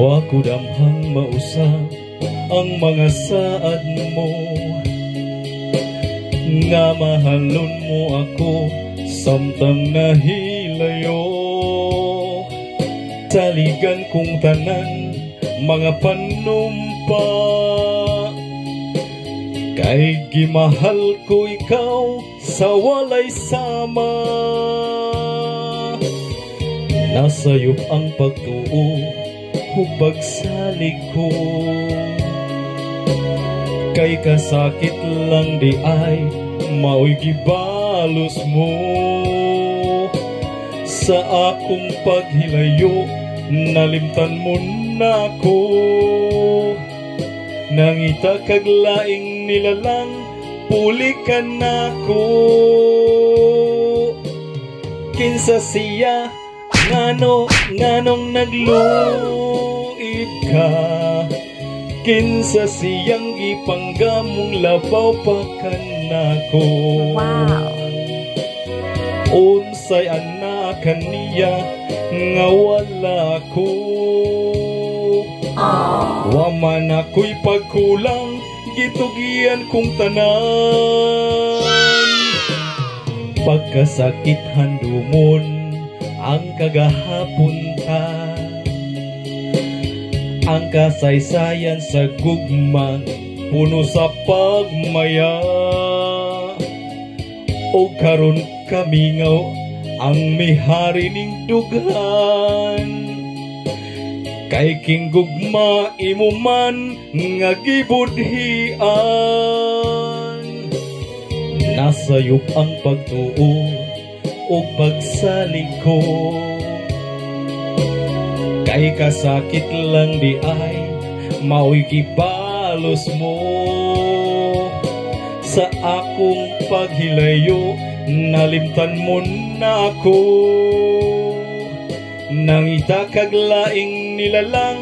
Wa ko damhang mausap ang mga saad mo, nga mahalon mo ako samtang nahilayo. Taligan kong tanan mga panumpa, kay gimahal ko ikaw sa walay sama. Nasayop ang pagtuo ug pagsalig ko, kay kasakit lang di ay mao'y gibalos mo. Sa akong paghilayo nalimtan mo na ko, nangita kag laing nilalang pulikan nako. Kinsa siya nganong nagluib ka, kinsa siyang gipanggamong labaw pa kanako. Wow. Unsay ana kaniya nga wala ko, wa man ako'y pagkulang gitugian kong tanan. Pagkasakit handumon ang kagahapon ta, ang kasaysayan sa gugma puno sa pagmaya. O karon kamingaw ang mihari ning dughan, kay king gugma imo man nga gibudhian. Nasayop ang pagtuo o pagsalig ko, kay kasakit lang di ay mao'y gibalos mo. Sa akong paghilayo nalimtan mo na ako, nangita kag laing nilalang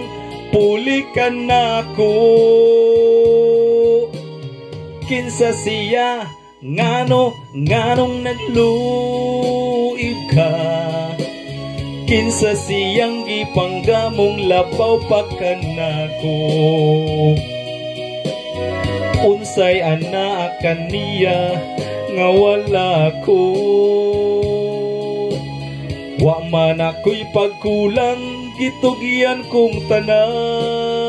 pulikan nako. Kinsa siya nganong nagluib ka, kinsa siyang gipanggamong labaw pa kanako. Unsay ana kaniya nga wala ko, wa man ako'y pagkulang gitugian kong tanan.